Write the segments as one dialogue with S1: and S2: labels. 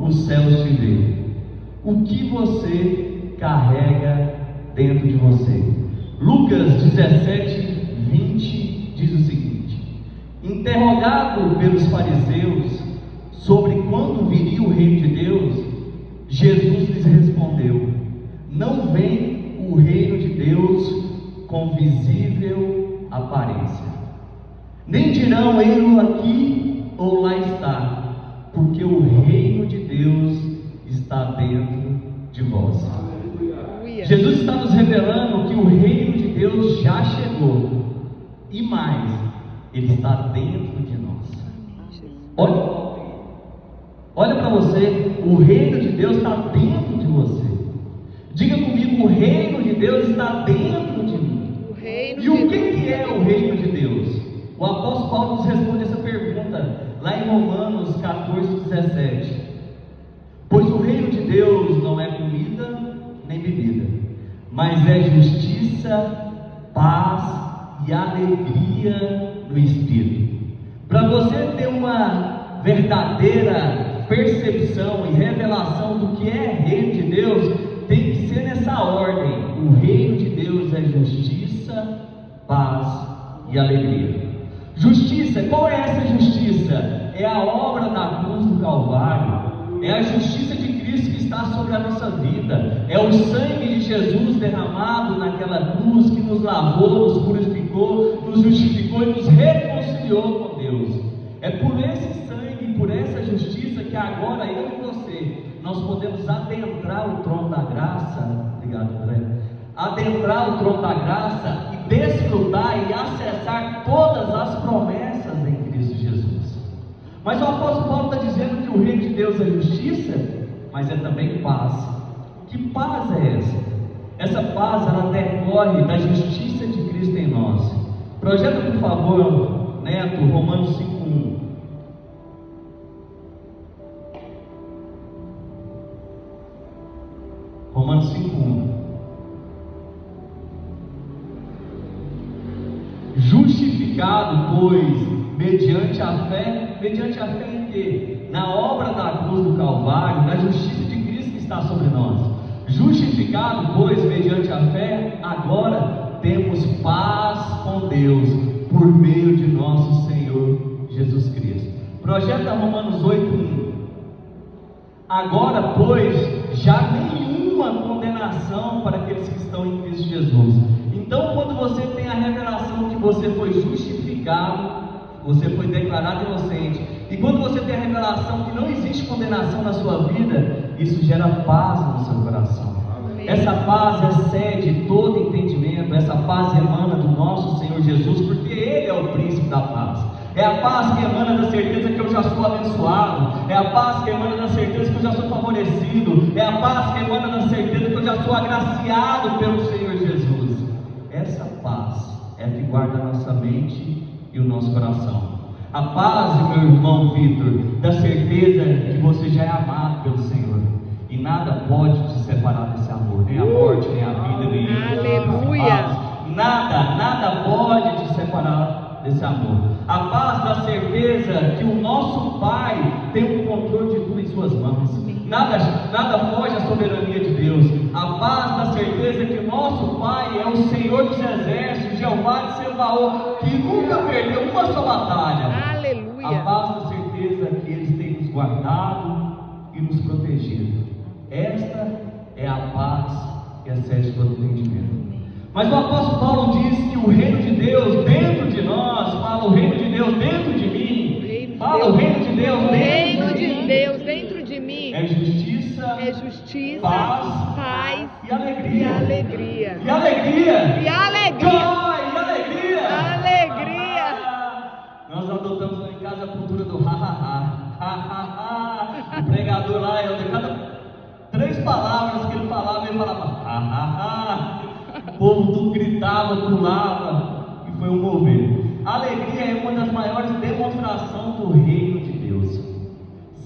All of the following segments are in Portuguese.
S1: os céus te vê. O que você carrega dentro de você? Lucas 17:20 diz o seguinte: interrogado pelos fariseus sobre quando viria o reino de Deus, Jesus lhes respondeu: não vem o reino de Deus com visível aparência, nem dirão ele aqui ou lá está, porque o reino de Deus está dentro de vós. Jesus está nos revelando que o reino de Deus já chegou, e mais, ele está dentro de nós. Olha para você, o reino de Deus está dentro de você. Diga comigo: o reino de Deus está dentro de mim. E o que é o reino de Deus? O apóstolo Paulo nos responde essa pergunta lá em Romanos 14:17. Pois o reino de Deus não é comida nem bebida, mas é justiça, paz e alegria no Espírito. Para você ter uma verdadeira percepção e revelação do que é reino de Deus, tem que ser nessa ordem. O reino de Deus é justiça, paz e alegria. Justiça, qual é essa justiça? É a obra da cruz do Calvário. É a justiça de Cristo que está sobre a nossa vida. É o sangue de Jesus derramado naquela cruz que nos lavou, nos purificou, nos justificou e nos reconciliou com Deus. É por esse sangue, por essa justiça que agora eu e você, nós podemos adentrar o trono da graça. Obrigado, André. Adentrar o trono da graça e desfrutar e acessar todas as promessas em Cristo Jesus. Mas o apóstolo Paulo está dizendo que o reino de Deus é justiça, mas é também paz. Que paz é essa? Essa paz, ela decorre da justiça de Cristo em nós. Projeta, por favor, Neto, Romanos 5:1. Romanos 5:1. Justificado, pois, mediante a fé em quê? Na obra da cruz do Calvário, na justiça de Cristo que está sobre nós. Justificado, pois, mediante a fé, agora temos paz com Deus, por meio de nosso Senhor Jesus Cristo. Projeta Romanos 8:1. Agora, pois, já nenhuma condenação para aqueles que estão em Cristo Jesus. Então, quando você tem a revelação que você foi justificado, você foi declarado inocente, e quando você tem a revelação que não existe condenação na sua vida, isso gera paz no seu coração. Essa paz excede todo entendimento. Essa paz emana do nosso Senhor Jesus, porque Ele é o príncipe da paz. É a paz que emana da certeza que eu já sou abençoado. É a paz que emana da certeza que eu já sou favorecido. É a paz que emana da certeza que eu já sou agraciado pelo Senhor Jesus. Essa paz é a que guarda a nossa mente e o nosso coração. A paz, meu irmão Vitor, da certeza que você já é amado pelo Senhor, e nada pode te separar desse amor, nem a morte, nem a vida, nem
S2: aleluia.
S1: Nada pode te separar desse amor. A paz da certeza que o nosso Pai tem o controle de tudo em suas mãos. Nada foge à soberania de Deus. A paz da certeza que o nosso Pai é o Senhor dos exércitos, Jeová de Sebaô, que nunca perdeu uma só batalha.
S2: Aleluia.
S1: A paz da certeza que Ele tem nos guardado e nos protegido. Esta é a paz que excede todo entendimento. Mas o apóstolo Paulo diz que o reino de Deus dentro de nós, fala o reino de Deus dentro de mim, fala o reino de Deus
S2: dentro de mim,
S1: é justiça, paz e alegria.
S2: E alegria.
S1: Nós adotamos lá em casa a cultura do o pregador lá, cada 3 palavras que ele falava, o povo tudo gritava, pulava, e foi um mover. A alegria é uma das maiores demonstrações do reino de Deus.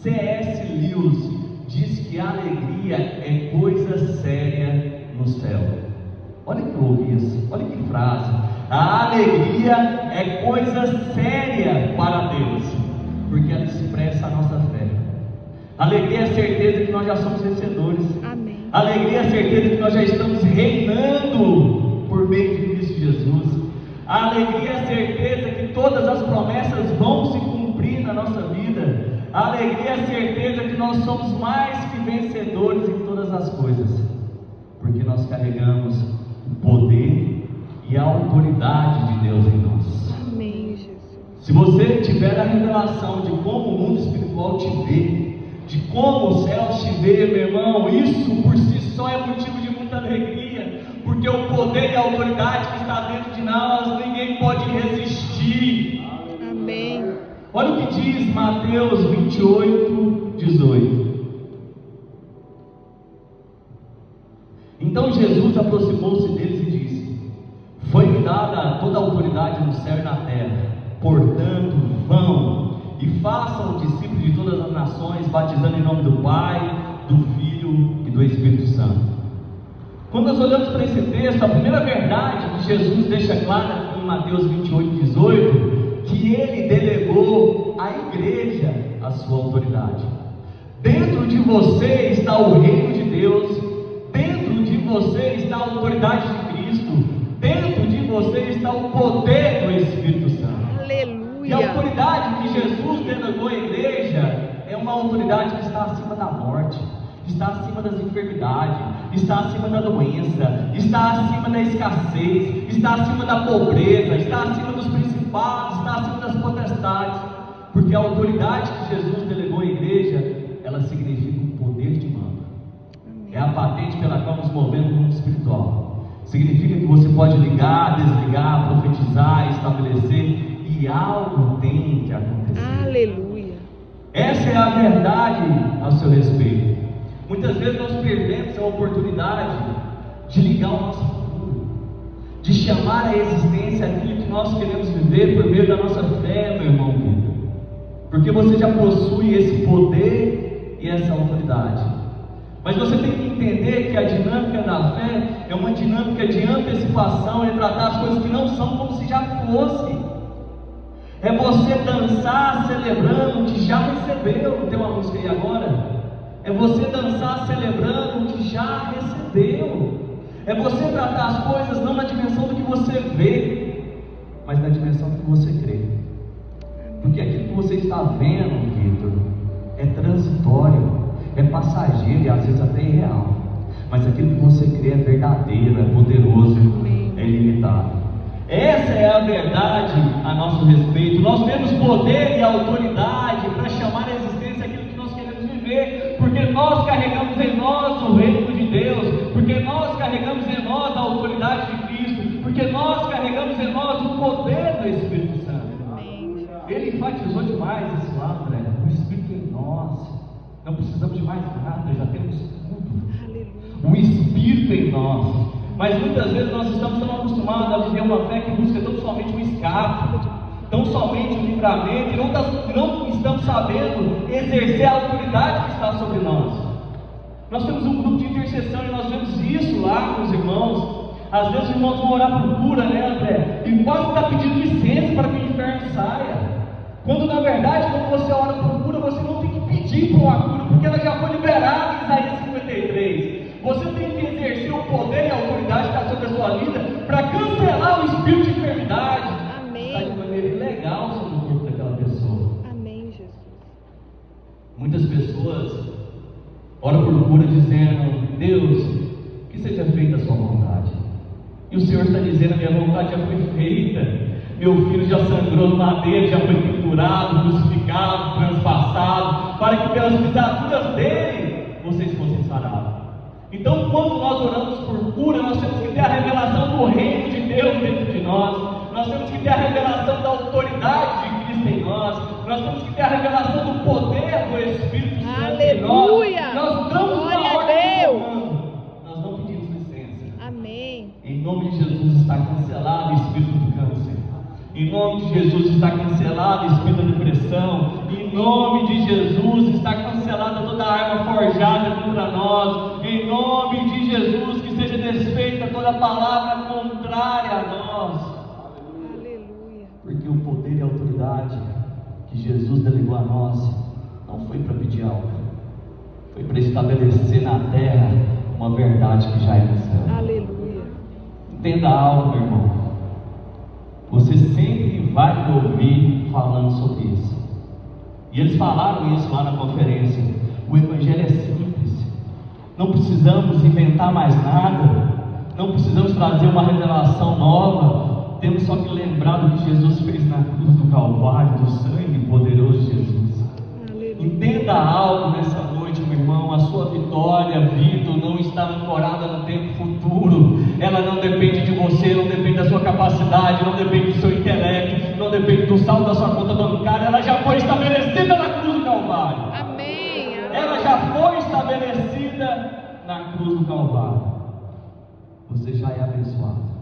S1: C.S. Lewis diz que a alegria é coisa séria no céu. Olha que eu ouvi isso, olha que frase. A alegria é coisa séria para Deus, porque ela expressa a nossa fé. Alegria é a certeza que nós já somos vencedores.
S2: Amém.
S1: Alegria é a certeza que nós já estamos reinando por meio de Cristo Jesus. A alegria é a certeza que todas as promessas vão se cumprir na nossa vida. A alegria é a certeza que nós somos mais que vencedores em todas as coisas, porque nós carregamos o poder e a autoridade de Deus em nós.
S2: Amém, Jesus.
S1: Se você tiver a revelação de como o mundo espiritual te vê, de como os céus te vê, meu irmão, isso por si só é motivo de muita alegria, porque o poder e a autoridade que está dentro de nós, ninguém pode resistir.
S2: Amém.
S1: Olha o que diz Mateus 28, 18. Então Jesus aproximou-se deles e disse: foi-me dada toda a autoridade no céu e na terra, portanto vão e façam discípulos de todas as nações, batizando em nome do Pai, do Filho e do Espírito Santo. Quando nós olhamos para esse texto, a primeira verdade que Jesus deixa clara em Mateus 28, 18, que Ele delegou à igreja a sua autoridade. Dentro de você está o reino de Deus, dentro de você está a autoridade de Cristo, dentro de você está o poder do Espírito Santo.
S2: Aleluia.
S1: E a autoridade que Jesus delegou à igreja é uma autoridade que está acima da morte, está acima das enfermidades, está acima da doença, está acima da escassez, está acima da pobreza, está acima dos principados, está acima das potestades, porque a autoridade que Jesus delegou à igreja, ela significa um poder de mando. É a patente pela qual nos movemos no mundo espiritual. Significa que você pode ligar, desligar, profetizar, estabelecer, e algo tem que acontecer.
S2: Aleluia.
S1: Essa é a verdade ao seu respeito. Muitas vezes nós perdemos a oportunidade de ligar o nosso futuro, de chamar à existência aquilo que nós queremos viver por meio da nossa fé, meu irmão Vitor, porque você já possui esse poder e essa autoridade. Mas você tem que entender que a dinâmica da fé é uma dinâmica de antecipação, é tratar as coisas que não são como se já fossem. É você dançar celebrando o que já recebeu. Tem uma música aí agora? É você dançar celebrando o que já recebeu. É você tratar as coisas não na dimensão do que você vê, mas na dimensão do que você crê. Porque aquilo que você está vendo, Vitor, é transitório, é passageiro e às vezes até irreal. Mas aquilo que você crê é verdadeiro, é poderoso, é ilimitado. Essa é a verdade a nosso respeito. Nós temos poder e autoridade para chamar à existência aquilo que nós queremos viver, porque nós carregamos em nós o reino de Deus, porque nós carregamos em nós a autoridade de Cristo, porque nós carregamos em nós o poder do Espírito Santo. Ele enfatizou demais isso lá, André. O Espírito em nós. Não precisamos de mais nada, já temos tudo. O Espírito em nós. Mas muitas vezes nós estamos tão acostumados a viver uma fé que busca tão somente um escape, tão somente um livramento, e não estamos sabendo exercer a autoridade que está sobre nós. Nós temos um grupo de intercessão e nós vemos isso lá com os irmãos. Às vezes os irmãos vão orar por cura, né, André? E quase está pedindo licença para que o inferno saia. Quando na verdade, quando você ora por cura, você não tem que pedir por uma cura, porque ela já foi liberada em Isaías 53. Você tem que exercer o poder e a autoridade que está sobre a sua vida para cancelar o espírito de enfermidade.
S2: Amém.
S1: Está de maneira ilegal sobre o corpo daquela pessoa.
S2: Amém, Jesus.
S1: Muitas pessoas oram por cura dizendo: Deus, que seja feita a sua vontade. E o Senhor está dizendo: a minha vontade já foi feita. Meu filho já sangrou no madeiro, já foi pendurado, crucificado, transpassado, para que pelas pisaduras dele vocês fossem sarados. Então, quando nós oramos por cura, nós temos que ter a revelação do reino de Deus dentro de nós temos que ter a revelação da autoridade de Cristo em nós temos que ter a revelação do poder do Espírito Santo em nós.
S2: Aleluia!
S1: Nós estamos
S2: Glória
S1: na
S2: a
S1: ordem
S2: Deus!
S1: do comando, nós não pedimos licença.
S2: Amém.
S1: Em nome de Jesus está cancelado o espírito do câncer. Em nome de Jesus está cancelado o espírito da depressão. Em nome de Jesus está cancelada toda arma forjada contra nós. Em nome de Jesus que seja desfeita toda palavra contrária a nós.
S2: Aleluia.
S1: Porque o poder e a autoridade que Jesus delegou a nós não foi para pedir algo, foi para estabelecer na terra uma verdade que já é no céu.
S2: Aleluia.
S1: Entenda algo, meu irmão. Você sempre vai me ouvir falando sobre isso. E eles falaram isso lá na conferência. O Evangelho é simples. Não precisamos inventar mais nada. Não precisamos trazer uma revelação nova. Temos só que lembrar do que Jesus fez na cruz do Calvário, do sangue poderoso de Jesus.
S2: Aleluia.
S1: Entenda algo nessa noite, meu irmão. A sua vitória, vida, não está ancorada no tempo futuro. Ela não depende de você, não depende da sua capacidade, não depende do seu intelecto, não depende do saldo da sua conta bancária. Ela já foi estabelecida na cruz do Calvário.
S2: Amém.
S1: Ela já foi estabelecida na cruz do Calvário. Você já é abençoado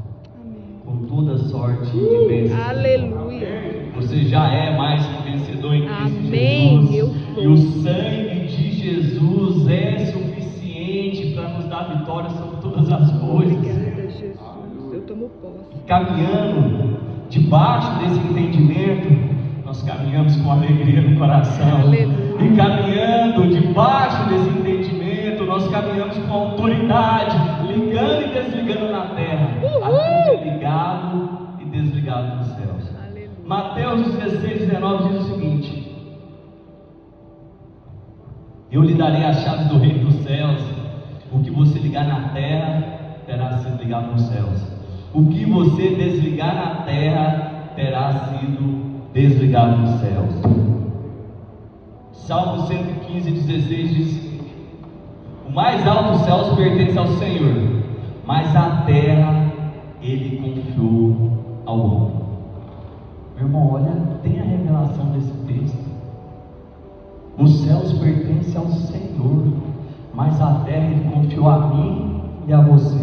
S1: com toda sorte de bênçãos.
S2: Aleluia.
S1: Você já é mais que vencedor em Cristo
S2: Amém.
S1: Jesus. E o sangue de Jesus é suficiente para nos dar vitória sobre todas as coisas.
S2: Obrigada, Jesus. Eu tomo posse.
S1: Caminhando debaixo desse entendimento, nós caminhamos com alegria no coração.
S2: Aleluia.
S1: E caminhando debaixo desse entendimento, nós caminhamos com autoridade, ligando e desligando na terra. Aquilo é ligado e desligado nos céus.
S2: Aleluia.
S1: Mateus 16, 19 diz o seguinte: eu lhe darei as chaves do reino dos céus. O que você ligar na terra terá sido ligado nos céus. O que você desligar na terra terá sido desligado nos céus. Salmo 115, 16 diz o seguinte: o mais alto dos céus pertence ao Senhor, mas a terra Ele confiou ao homem. Meu irmão, olha, tem a revelação desse texto. Os céus pertencem ao Senhor, mas a terra Ele confiou a mim e a você.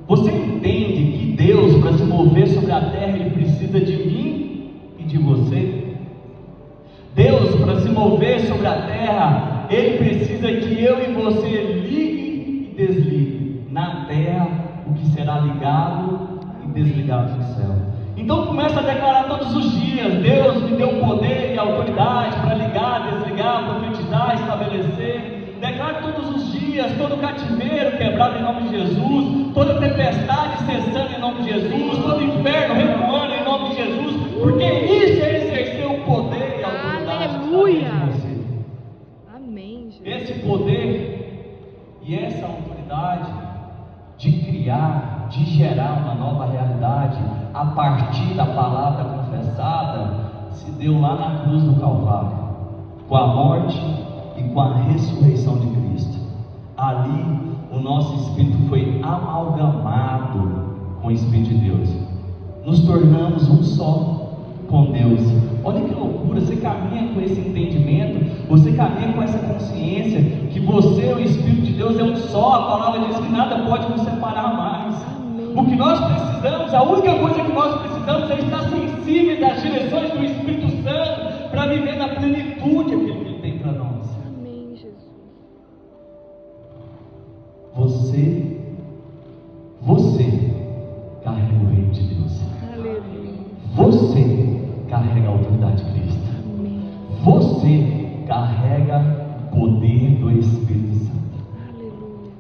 S1: Você entende que Deus, para se mover sobre a terra, Ele precisa de mim e de você? Deus, para se mover sobre a terra, Ele precisa que eu e você ligue e desligue na terra o que será ligado e desligado no céu. Então começa a declarar todos os dias: Deus me deu poder e autoridade para ligar, desligar, profetizar, estabelecer. Declare todos os dias: todo cativeiro quebrado em nome de Jesus, toda tempestade cessando em nome de Jesus, todo inferno recuando em nome de Jesus, porque isso é exercer o poder e a autoridade.
S2: Aleluia.
S1: De você.
S2: Amém, Jesus.
S1: Esse poder e essa autoridade de criar, de gerar uma nova realidade a partir da palavra confessada se deu lá na cruz do Calvário, com a morte e com a ressurreição de Cristo. Ali o nosso espírito foi amalgamado com o Espírito de Deus. Nos tornamos um só com Deus. Olha que loucura, você caminha com esse entendimento, você caminha com essa consciência que você e o Espírito de Deus é um só. A palavra diz que nada pode nos separar mais.
S2: Amém.
S1: O que nós precisamos, a única coisa que nós precisamos é estar sensíveis às direções do Espírito Santo para viver na plenitude aquilo que Ele tem para nós.
S2: Amém, Jesus.
S1: Você carrega o reino de Deus.
S2: Aleluia.
S1: Você carrega a autoridade de Cristo.
S2: Amém.
S1: Você carrega o poder do Espírito Santo.
S2: Aleluia.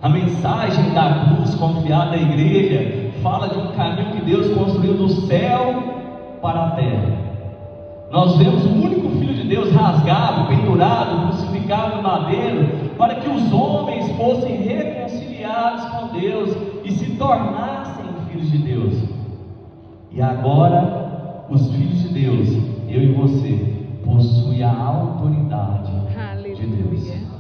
S1: A mensagem da cruz confiada à igreja fala de um caminho que Deus construiu do céu para a terra. Nós vemos o único Filho de Deus rasgado, pendurado, crucificado no madeiro, para que os homens fossem reconciliados com Deus e se tornassem filhos de Deus. E agora, os filhos de Deus, eu e você, possuem a autoridade de Deus.
S2: Aleluia.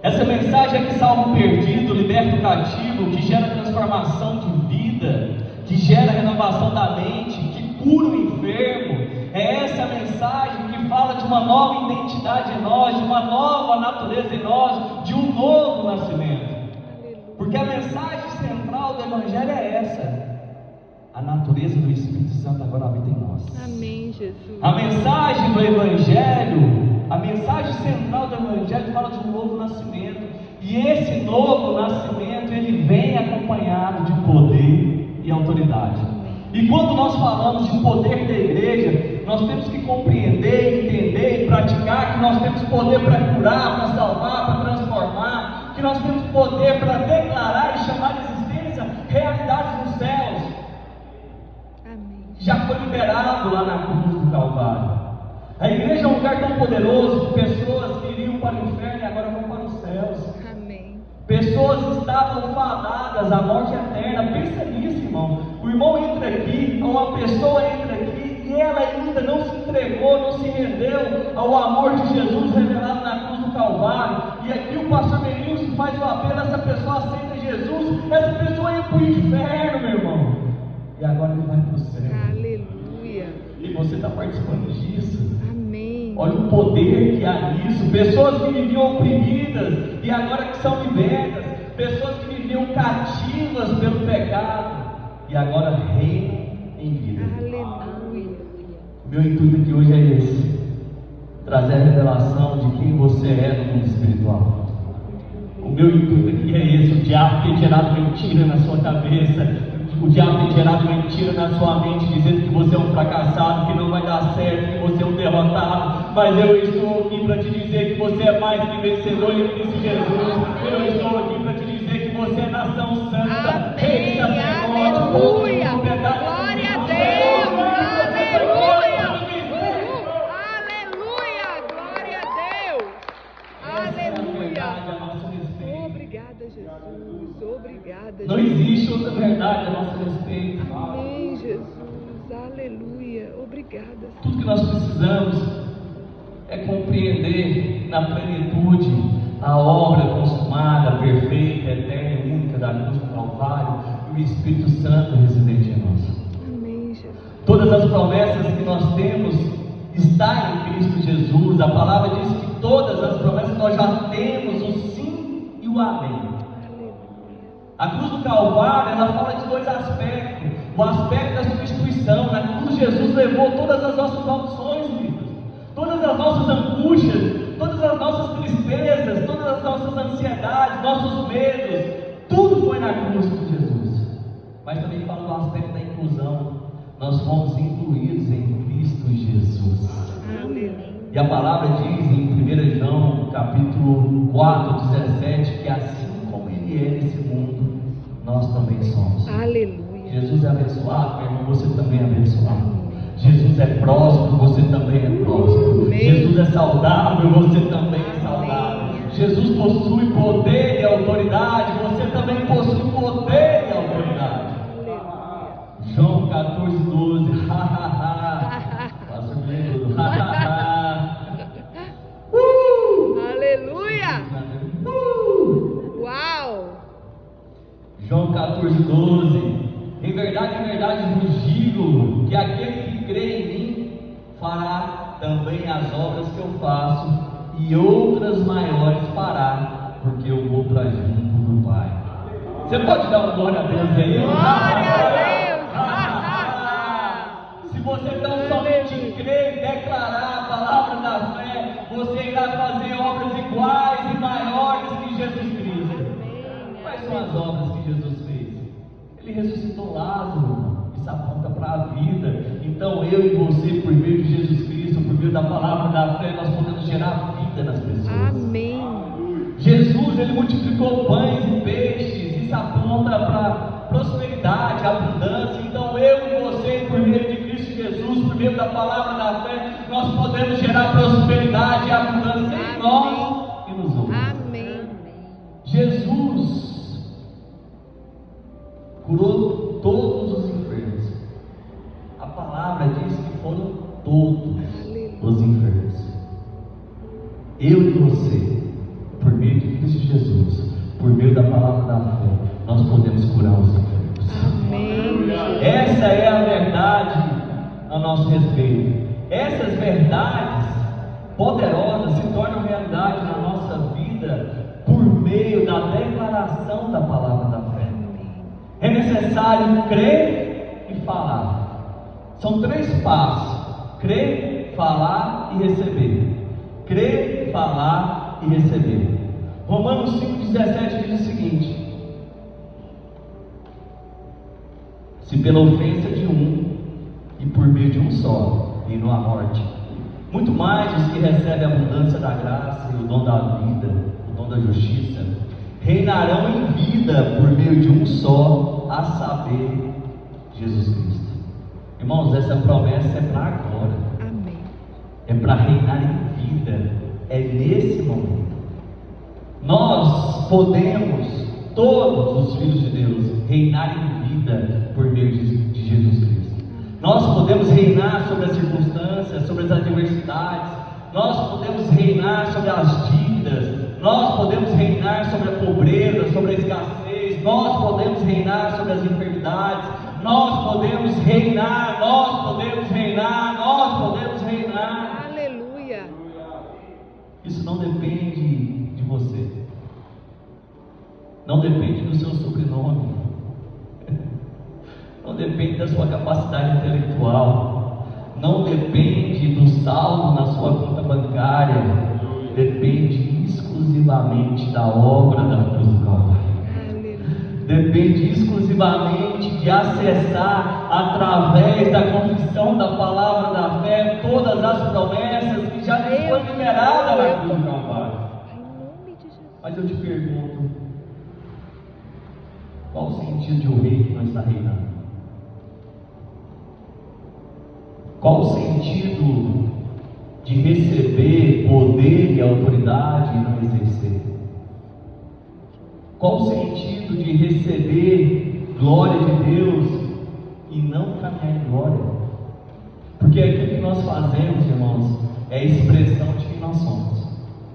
S1: Essa mensagem é que salva o perdido, liberta o cativo, que gera transformação de vida, que gera renovação da mente, que cura o enfermo. É essa mensagem que fala de uma nova identidade em nós, de uma nova natureza em nós, de um novo nascimento. Porque a mensagem central do Evangelho é essa: a natureza do Espírito Santo agora habita em nós.
S2: Amém, Jesus.
S1: A mensagem do Evangelho, a mensagem central do Evangelho fala de um novo nascimento. E esse novo nascimento, ele vem acompanhado de poder e autoridade. E quando nós falamos de poder da igreja, nós temos que compreender, entender e praticar que nós temos temos poder para curar, para salvar, para transformar, que nós temos poder para declarar e chamar de existência realidades nos céus.
S2: Amém.
S1: Já foi liberado lá na cruz do Calvário. A igreja é um lugar tão poderoso que pessoas que iriam para o inferno e agora vão para os céus.
S2: Amém.
S1: Pessoas estavam fadadas à morte eterna. Pensa nisso, irmão. O irmão entra aqui, ou uma pessoa entra aqui, e ela ainda não se entregou, não se rendeu ao amor de Jesus revelado na cruz do Calvário. E aqui o pastor Benilson faz o apelo, essa pessoa aceita Jesus, essa pessoa ia para o inferno, meu irmão. E agora ele vai para o céu.
S2: Aleluia.
S1: E você está participando disso.
S2: Amém.
S1: Olha o poder que há nisso. Pessoas que viviam oprimidas e agora que são libertas. Pessoas que viviam cativas pelo pecado e agora reinam em vida.
S2: Aleluia.
S1: O meu intuito aqui hoje é esse: trazer a revelação de quem você é no mundo espiritual. O meu intuito aqui é esse: o diabo tem gerado mentira na sua cabeça. O diabo tem gerado mentira na sua mente, dizendo que você é um fracassado, que não vai dar certo, que você é um derrotado. Mas eu estou aqui para te dizer que você é mais que vencedor em Cristo Jesus. Eu estou aqui para te dizer que você é nação santa, rei de sacerdote,
S2: Aleluia.
S1: propriedade.
S2: Glória a Deus. Aleluia. Aleluia. Glória a Deus. Aleluia. Obrigada, Jesus. Obrigada,
S1: Não
S2: Jesus.
S1: existe outra verdade a nosso respeito.
S2: Amém, Jesus. Aleluia. Obrigada.
S1: Tudo que nós precisamos é compreender na plenitude a obra consumada, perfeita, eterna e única da cruz do Calvário e o Espírito Santo residente em nós.
S2: Amém, Jesus.
S1: Todas as promessas que nós temos estão em Cristo Jesus. A palavra diz que todas as promessas nós já temos o sim e o amém. A cruz do Calvário, ela fala de dois aspectos. O aspecto da substituição. Na cruz Jesus levou todas as nossas maldições, queridos. Todas as nossas angústias, todas as nossas tristezas, todas as nossas ansiedades, nossos medos. Tudo foi na cruz de Jesus. Mas também fala do aspecto da inclusão. Nós fomos incluídos em Cristo Jesus.
S2: Aleluia.
S1: E a palavra diz em 1 João, capítulo 4, 17, que assim como Ele é nesse mundo, nós também somos.
S2: Aleluia.
S1: Jesus é abençoado, meu irmão, você também é abençoado. Jesus é próspero, você também é próspero.
S2: Amém.
S1: Jesus é saudável, você também é saudável.
S2: Amém.
S1: Jesus possui poder e autoridade, você também possui poder e autoridade.
S2: Aleluia.
S1: João 14, 12. Faça o medo.
S2: Aleluia. Uau.
S1: João 14, 12. Em verdade vos digo que aquele que crê em mim fará também as obras que eu faço, e outras maiores fará, porque eu vou para junto do Pai. Você pode dar uma glória a Deus aí?
S2: Glória a Deus.
S1: Se você tão somente crer e declarar a palavra da fé, você irá fazer obras iguais e maiores que Jesus Cristo. Quais são as obras que Jesus fez? Ele ressuscitou Lázaro, isso aponta para a vida. Então eu e você, por meio de Jesus Cristo, por meio da palavra da fé, nós podemos gerar vida nas pessoas.
S2: Amém.
S1: Jesus, ele multiplicou pães e peixes, isso aponta para prosperidade, abundância. Então eu e você, por meio de Cristo Jesus, por meio da palavra da fé, nós podemos gerar prosperidade e abundância em nós e nos outros.
S2: Amém.
S1: Jesus curou todos os enfermos. A palavra diz que foram todos os enfermos. Eu e você, por meio de Cristo Jesus, por meio da palavra da fé, nós podemos curar os enfermos.
S2: Amém.
S1: Essa é a verdade a nosso respeito. Essas verdades poderosas se tornam realidade na nossa vida por meio da declaração da palavra da fé. É necessário crer e falar. São 3 passos: crer, falar e receber. Crer, falar e receber. Romanos 5,17 diz o seguinte: se pela ofensa de um e por meio de um só reinou a morte, Muito mais os que recebem a abundância da graça e o dom da vida, o dom da justiça, reinarão em vida por meio de um só, a saber, Jesus Cristo. Irmãos, essa promessa é para agora.
S2: Amém.
S1: É para reinar em vida. É nesse momento. Nós podemos, todos os filhos de Deus, reinar em vida por meio de Jesus Cristo. Nós podemos reinar sobre as circunstâncias, sobre as adversidades. Nós podemos reinar sobre as dívidas. Nós podemos reinar sobre a pobreza, sobre a escassez. Nós podemos reinar sobre as enfermidades. Nós podemos reinar, nós podemos reinar, nós podemos reinar.
S2: Aleluia.
S1: Isso não depende de você. Não depende do seu sobrenome. Não depende da sua capacidade intelectual. Não depende do saldo na sua conta bancária. Depende exclusivamente da obra da cruz do Calvário. Depende exclusivamente de acessar, através da confissão da palavra da fé, todas as promessas que já lhes foi liberada na cruz do Calvário. Mas eu te pergunto, qual o sentido de o rei que não está reinando? Qual o sentido de receber poder e autoridade e não exercer? Qual o sentido de receber glória de Deus e não caminhar em glória? Porque aquilo que nós fazemos, irmãos, é a expressão de quem nós somos.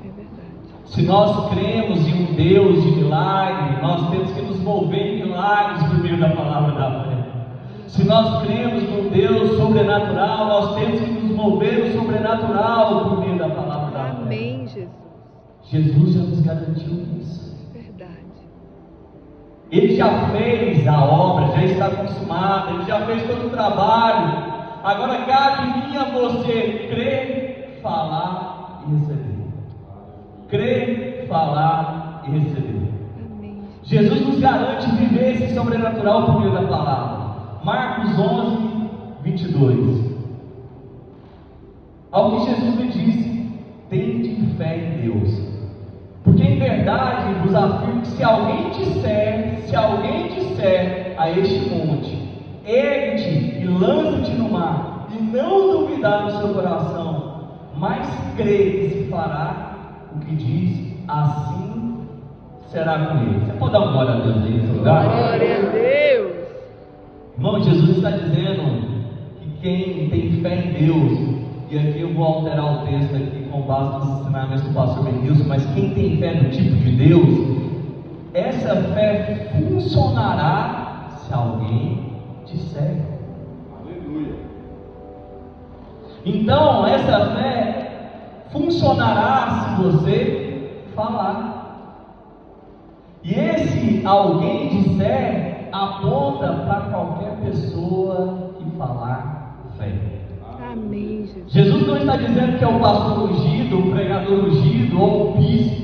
S2: É verdade.
S1: Se nós cremos em um Deus de milagre, nós temos que nos mover em milagres por meio da palavra da fé. Se nós cremos num Deus sobrenatural, nós temos que nos mover no sobrenatural por meio da palavra da fé.
S2: Amém, Jesus.
S1: Jesus já nos garantiu isso.
S2: Verdade.
S1: Ele já fez a obra, já está consumada, Ele já fez todo o trabalho. Agora cabe em mim a você crer, falar e receber. Crer, falar e receber.
S2: Amém.
S1: Jesus nos garante viver esse sobrenatural por meio da palavra. Marcos 11, 22. Ao que Jesus me disse: tende fé em Deus, porque em verdade vos afirmo que se alguém disser a este monte, ergue-te e lança-te no mar, e não duvidar no seu coração, mas crê que se fará o que diz, assim será com ele. Você pode dar uma glória a Deus aí nesse lugar?
S2: Glória a Deus.
S1: Irmão, Jesus está dizendo que quem tem fé em Deus, e aqui eu vou alterar o texto aqui com base nos ensinamentos do pastor Benilson, mas quem tem fé no tipo de Deus, essa fé funcionará se alguém disser.
S3: Aleluia.
S1: Então, essa fé funcionará se você falar. E esse alguém disser aponta para qualquer pessoa que falar fé.
S2: Amém, Jesus.
S1: Jesus não está dizendo que é o pastor ungido, o pregador ungido ou o bispo.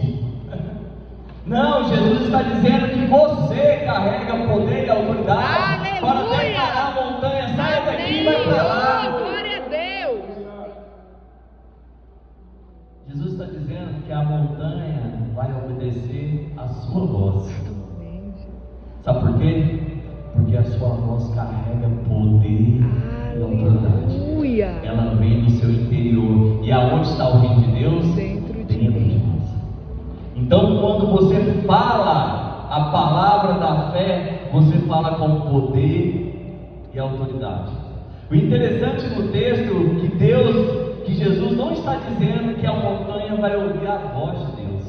S1: Não, Jesus está dizendo que você carrega poder e autoridade.
S2: Aleluia.
S1: Para declarar a montanha, sai daqui e vai para lá.
S2: Glória a Deus.
S1: Jesus está dizendo que a montanha vai obedecer a sua voz.
S2: Amém, Jesus.
S1: Sabe por quê? Porque a sua voz carrega poder e autoridade.
S2: Aleluia.
S1: Ela vem do seu interior. E aonde está o reino de Deus?
S2: Dentro de
S1: Dentro de nós. Então, quando você fala a palavra da fé, você fala com poder e autoridade. O interessante no texto que Jesus não está dizendo que a montanha vai ouvir a voz de Deus.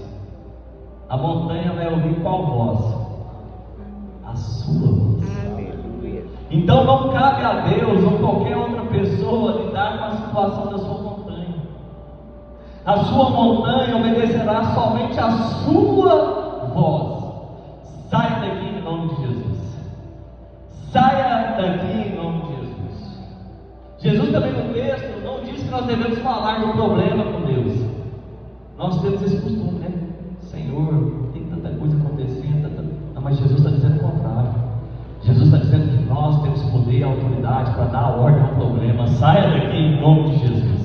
S1: A montanha vai ouvir qual voz? A sua voz.
S2: Aleluia.
S1: Então não cabe a Deus ou qualquer outra pessoa lidar com a situação da sua montanha. A sua montanha obedecerá somente a sua voz. Saia daqui em nome de Jesus. Saia daqui em nome de Jesus. Jesus também no texto não diz que nós devemos falar do problema com Deus. Nós temos esse costume, né? Senhor, tem tanta coisa acontecendo, Não, mas Jesus está dizendo o contrário. Jesus está dizendo que nós temos poder e autoridade para dar ordem ao problema. Saia daqui em nome de Jesus.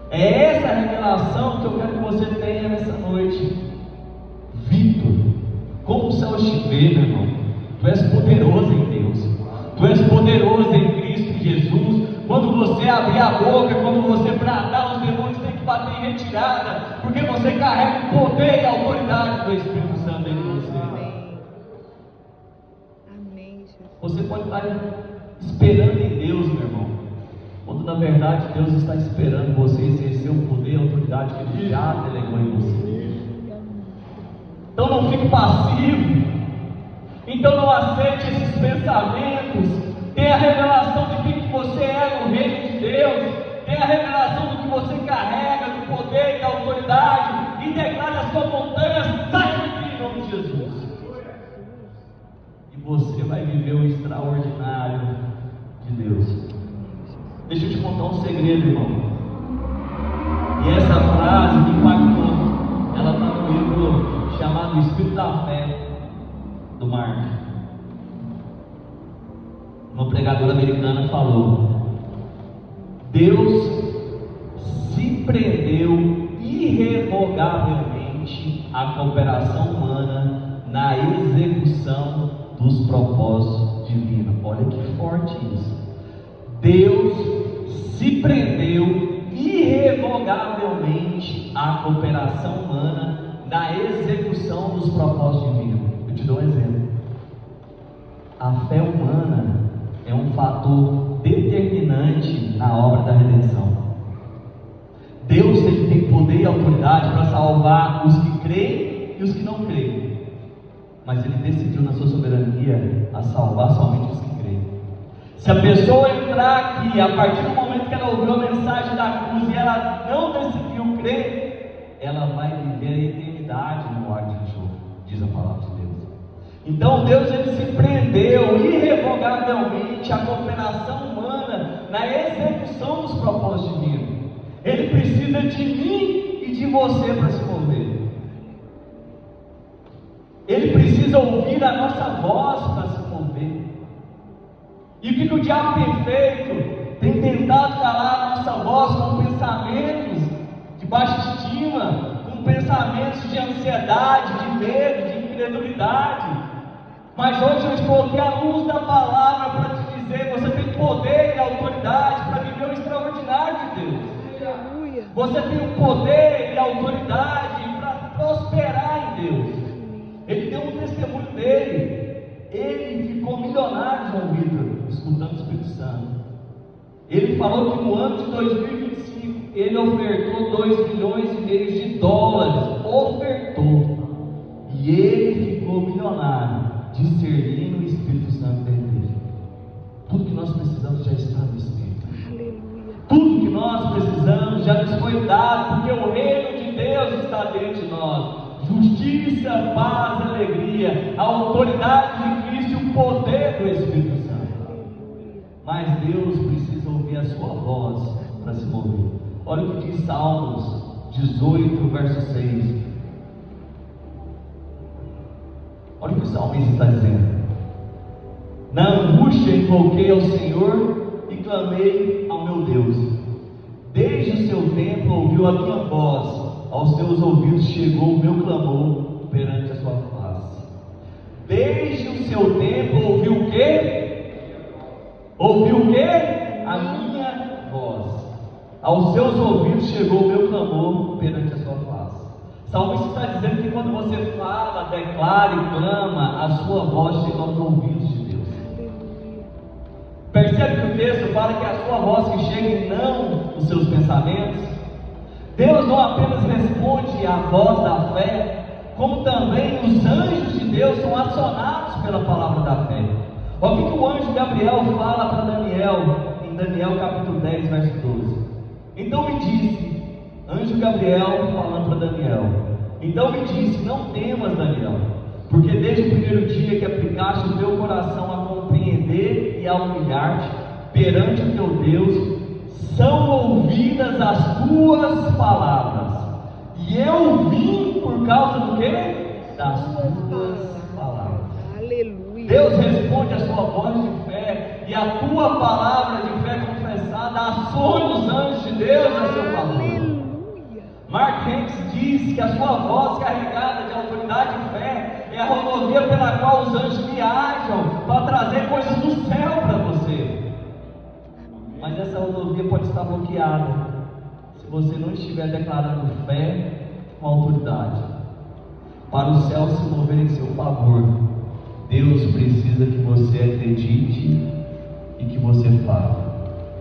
S1: É essa revelação que eu quero que você tenha nessa noite. Vitor, como o céu te vê, meu irmão? Tu és poderoso em Deus. Tu és poderoso em Cristo Jesus. Quando você abrir a boca, quando você bradar, os demônios têm que bater em retirada, porque você carrega o poder e a autoridade do Espírito Santo dentro de você.
S2: Amém, Jesus.
S1: Você pode estar esperando em Deus, meu irmão, quando na verdade Deus está esperando você exercer o poder e a autoridade que Ele já delegou em você. Então não fique passivo. Então não aceite esses pensamentos. Tenha a revelação de quem que você é no reino de Deus. Tenha a revelação do que você carrega, do poder e da autoridade. E declare a sua montanha: sai daqui em nome de Jesus. E você vai viver o extraordinário de Deus. Deixa eu te contar um segredo, irmão. E essa frase me impactou. Ela está no livro chamado Espírito da Fé, do Mark. Uma pregadora americana falou: Deus se prendeu irrevogavelmente à cooperação humana na execução dos propósitos divinos. Olha que forte isso. Deus se prendeu irrevogavelmente à cooperação humana na execução dos propósitos divinos. Eu te dou um exemplo. A fé humana é um fator determinante na obra da redenção. Deus tem poder e autoridade para salvar os que creem e os que não creem, mas Ele decidiu na sua soberania a salvar somente os que creem. Se a pessoa entrar aqui, a partir do momento que ela ouviu a mensagem da cruz e ela não decidiu crer, ela vai viver a eternidade no ar de enxofre, diz a palavra de Deus. Então Deus, Ele se prendeu irrevogavelmente à cooperação humana na execução dos propósitos divinos. Ele precisa de mim e de você para se mover. Ele precisa ouvir a nossa voz para se mover. E o que o diabo tem feito? Tem tentado calar a nossa voz com pensamentos de baixa estima, com pensamentos de ansiedade, de medo, de incredulidade. Mas hoje eu estou aqui à luz da palavra para te dizer: você tem poder e autoridade para viver o extraordinário de Deus.
S2: Aleluia.
S1: Você tem o poder e a autoridade para prosperar em Deus. Ele deu um testemunho dele. Ele ficou milionário, João Vitor, escutando o Espírito Santo. Ele falou que no ano de 2025 ele ofertou 2,5 milhões de dólares. Ofertou. E ele ficou milionário, discernindo o Espírito Santo dele. Tudo que nós precisamos já está no Espírito.
S2: Aleluia.
S1: Tudo que nós precisamos já nos foi dado, porque o reino de Deus está dentro de nós. Justiça, paz, alegria, a autoridade de Cristo e o poder do Espírito Santo. Mas Deus precisa ouvir a sua voz para se mover. Olha o que diz Salmos 18, verso 6. Olha o que o salmista está dizendo: na angústia invoquei ao Senhor e clamei ao meu Deus. Desde o seu templo ouviu a minha voz, aos seus ouvidos chegou o meu clamor perante a sua face. Desde o seu templo ouviu o quê? Ouviu o quê? A minha voz. Aos seus ouvidos chegou o meu clamor perante a sua face. O salmista está dizendo que quando você fala, declara e clama, a sua voz chega aos ouvidos de Deus. Percebe que o texto fala que é a sua voz que chega e não os seus pensamentos? Deus não apenas responde à voz da fé, como também os anjos de Deus são acionados pela palavra da fé. Olha o que o anjo Gabriel fala para Daniel, em Daniel capítulo 10, verso 12. Então me disse, anjo Gabriel falando para Daniel, então me disse: não temas, Daniel, porque desde o primeiro dia que aplicaste o teu coração a compreender e a humilhar-te perante o teu Deus, são ouvidas as tuas palavras, e eu vim por causa do quê? Das tuas palavras.
S2: Aleluia.
S1: Deus responde a sua voz de fé, e a tua palavra de fé confessada aciona os anjos de Deus a seu favor. Hanks diz que a sua voz carregada de autoridade e fé é a rodovia pela qual os anjos viajam para trazer coisas do céu para você. Mas essa rodovia pode estar bloqueada se você não estiver declarando fé com autoridade. Para o céu se mover em seu favor, Deus precisa que você acredite e que você fale.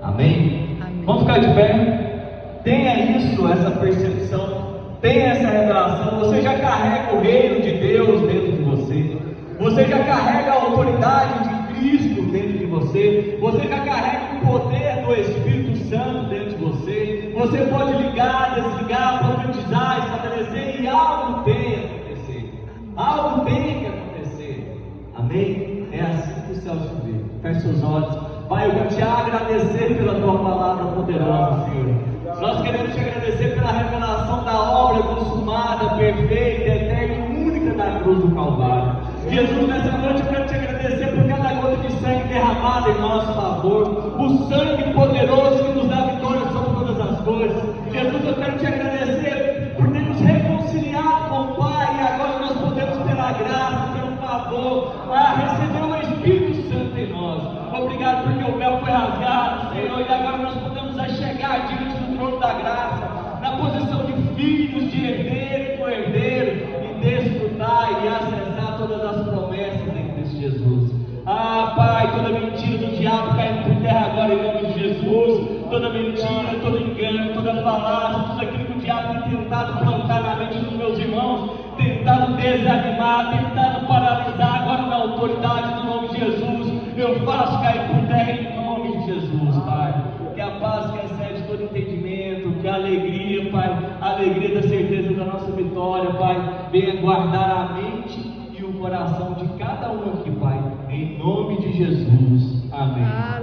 S1: Amém?
S2: Amém.
S1: Vamos ficar de pé? Tenha isso, essa percepção, tenha essa revelação. Você já carrega o reino de Deus dentro de você. Você já carrega a autoridade de Cristo dentro de você. Você já carrega o poder do Espírito Santo dentro de você. Você pode ligar, desligar, profetizar, estabelecer, e algo tem que acontecer. Algo tem que acontecer. Amém? É assim que o céu se vê. Feche seus olhos. Pai, eu quero te agradecer pela tua palavra poderosa, Senhor. Nós queremos te agradecer pela revelação da obra consumada, perfeita, eterna e única da cruz do Calvário. Jesus, nessa noite eu quero te agradecer por cada gota de sangue derramada em nosso favor, o sangue poderoso que nos dá vitória sobre todas as coisas. Jesus, eu quero te agradecer por ter nos reconciliado com o Pai, e agora nós podemos, pela graça, pelo favor, receber o Espírito Santo em nós. Obrigado porque o véu foi rasgado, Senhor, e agora nós podemos chegar diante do trono da graça, na posição de filhos, de herdeiro, co-herdeiro, e desfrutar e acessar todas as promessas em Cristo Jesus. Pai, toda mentira do diabo caindo por terra agora em nome de Jesus. Toda mentira, todo engano, toda falácia, tudo aquilo que o diabo tem tentado plantar na mente dos meus irmãos, tentado desanimar, tentado paralisar, agora na autoridade do nome de Jesus, eu faço cair por terra em nome de Jesus, Pai. Que a paz que excede todo entendimento, que a alegria, Pai, a alegria da certeza da nossa vitória, Pai, venha guardar a mente e o coração de cada um aqui, Pai, em nome de Jesus. Amém.